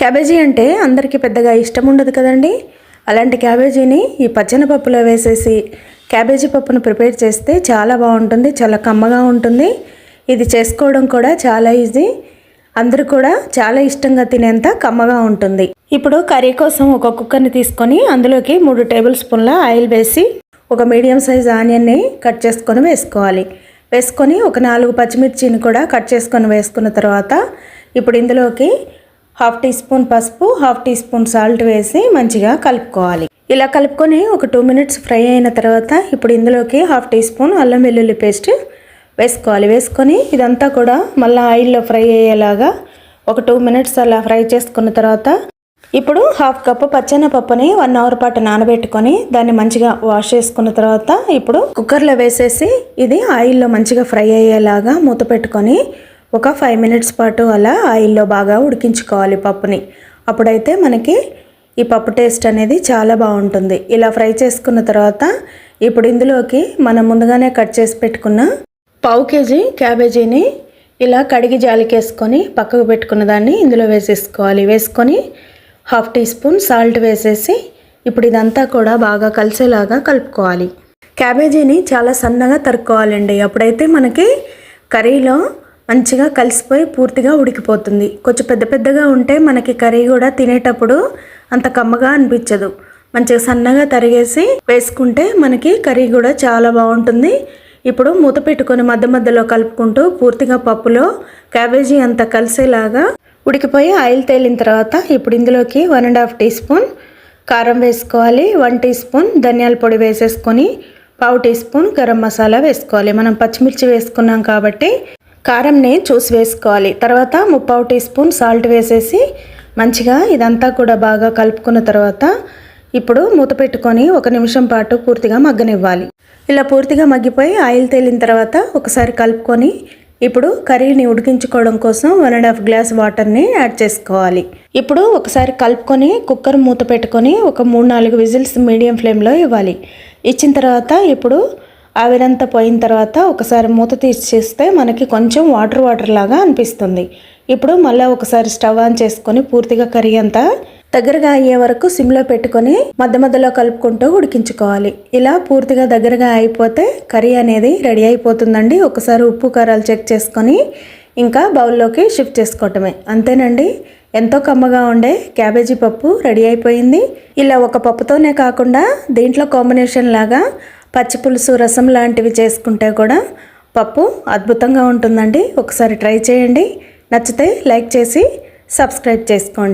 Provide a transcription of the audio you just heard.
Cabbage అంటే అందరికీ పెద్దగా ఇష్టం ఉండదు కదండి. అలాంటి క్యాబేజీని ఈ పచ్చనపప్పులో వేసేసి క్యాబేజీ పప్పును ప్రిపేర్ చేస్తే చాలా బాగుంటుంది, చాలా కమ్మగా ఉంటుంది. ఇది చేసుకోవడం కూడా చాలా ఈజీ, అందరూ కూడా చాలా ఇష్టంగా తినేంత కమ్మగా ఉంటుంది. ఇప్పుడు కర్రీ కోసం ఒక కుక్కర్ని తీసుకొని అందులోకి 3 టేబుల్ స్పూన్ల ఆయిల్ వేసి ఒక మీడియం సైజ్ ఆనియన్ని కట్ చేసుకొని వేసుకోవాలి. వేసుకొని ఒక 4 పచ్చిమిర్చిని కూడా కట్ చేసుకొని వేసుకున్న తర్వాత ఇప్పుడు ఇందులోకి 1/2 టీ స్పూన్ పసుపు, 1/2 టీ స్పూన్ సాల్ట్ వేసి మంచిగా కలుపుకోవాలి. ఇలా కలుపుకొని ఒక 2 మినిట్స్ ఫ్రై అయిన తర్వాత ఇప్పుడు ఇందులోకి 1/2 టీ స్పూన్ అల్లం వెల్లుల్లి పేస్ట్ వేసుకోవాలి. వేసుకొని ఇదంతా కూడా మళ్ళీ ఆయిల్లో ఫ్రై అయ్యేలాగా ఒక 2 మినిట్స్ అలా ఫ్రై చేసుకున్న తర్వాత ఇప్పుడు 1/2 కప్పు పచ్చెనపప్పుని 1 అవర్ పాటు నానబెట్టుకొని దాన్ని మంచిగా వాష్ చేసుకున్న తర్వాత ఇప్పుడు కుక్కర్లో వేసేసి ఇది ఆయిల్లో మంచిగా ఫ్రై అయ్యేలాగా మూత పెట్టుకొని ఒక 5 మినిట్స్ పాటు అలా ఆయిల్లో బాగా ఉడికించుకోవాలి పప్పుని. అప్పుడైతే మనకి ఈ పప్పు టేస్ట్ అనేది చాలా బాగుంటుంది. ఇలా ఫ్రై చేసుకున్న తర్వాత ఇప్పుడు ఇందులోకి మనం ముందుగానే కట్ చేసి పెట్టుకున్న 1/2 కేజీ క్యాబేజీని ఇలా కడిగి జాలికేసుకొని పక్కకు పెట్టుకున్న దాన్ని ఇందులో వేసేసుకోవాలి. వేసుకొని 1/2 టీ స్పూన్ సాల్ట్ వేసేసి ఇప్పుడు ఇదంతా కూడా బాగా కలిసేలాగా కలుపుకోవాలి. క్యాబేజీని చాలా సన్నగా తరుక్కోవాలండి. అప్పుడైతే మనకి కర్రీలో మంచిగా కలిసిపోయి పూర్తిగా ఉడికిపోతుంది. కొంచెం పెద్దగా ఉంటే మనకి కర్రీ కూడా తినేటప్పుడు అంత కమ్మగా అనిపించదు. మంచిగా సన్నగా తరిగేసి వేసుకుంటే మనకి కర్రీ కూడా చాలా బాగుంటుంది. ఇప్పుడు మూత పెట్టుకొని మధ్యలో కలుపుకుంటూ పూర్తిగా పప్పులో క్యాబేజీ అంతా కలిసేలాగా ఉడికిపోయి ఆయిల్ తేలిన తర్వాత ఇప్పుడు ఇందులోకి 1.5 టీ స్పూన్ కారం వేసుకోవాలి. 1 టీ స్పూన్ ధనియాల పొడి వేసేసుకొని 1/2 టీ స్పూన్ గరం మసాలా వేసుకోవాలి. మనం పచ్చిమిర్చి వేసుకున్నాం కాబట్టి కారంని చూసి వేసుకోవాలి. తర్వాత 1/2 టీ స్పూన్ సాల్ట్ వేసేసి మంచిగా ఇదంతా కూడా బాగా కలుపుకున్న తర్వాత ఇప్పుడు మూత పెట్టుకొని 1 నిమిషం పాటు పూర్తిగా మగ్గనివ్వాలి. ఇలా పూర్తిగా మగ్గిపోయి ఆయిల్ తేలిన తర్వాత ఒకసారి కలుపుకొని ఇప్పుడు కర్రీని ఉడికించుకోవడం కోసం 1.5 గ్లాస్ వాటర్ని యాడ్ చేసుకోవాలి. ఇప్పుడు ఒకసారి కలుపుకొని కుక్కర్ మూత పెట్టుకొని ఒక 3-4 విజిల్స్ మీడియం ఫ్లేమ్లో ఇవ్వాలి. ఇచ్చిన తర్వాత ఇప్పుడు ఆవిరంతా పోయిన తర్వాత ఒకసారి మూత తీసి చేస్తే మనకి కొంచెం వాటర్ లాగా అనిపిస్తుంది. ఇప్పుడు మళ్ళీ ఒకసారి స్టవ్ ఆన్ చేసుకొని పూర్తిగా కర్రీ అంతా దగ్గరగా అయ్యే వరకు సిమ్లో పెట్టుకొని మధ్యలో కలుపుకుంటూ ఉడికించుకోవాలి. ఇలా పూర్తిగా దగ్గరగా అయిపోతే కర్రీ అనేది రెడీ అయిపోతుందండి. ఒకసారి ఉప్పు కారాలు చెక్ చేసుకొని ఇంకా బౌల్లోకి షిఫ్ట్ చేసుకోవటమే. అంతేనండి, ఎంతో కమ్మగా ఉండే క్యాబేజీ పప్పు రెడీ అయిపోయింది. ఇలా ఒక పప్పుతోనే కాకుండా దీంట్లో కాంబినేషన్ లాగా పచ్చి పులుసు, రసం లాంటివి చేసుకుంటే కూడా పప్పు అద్భుతంగా ఉంటుందండి. ఒకసారి ట్రై చేయండి. నచ్చితే లైక్ చేసి సబ్స్క్రైబ్ చేసుకోండి.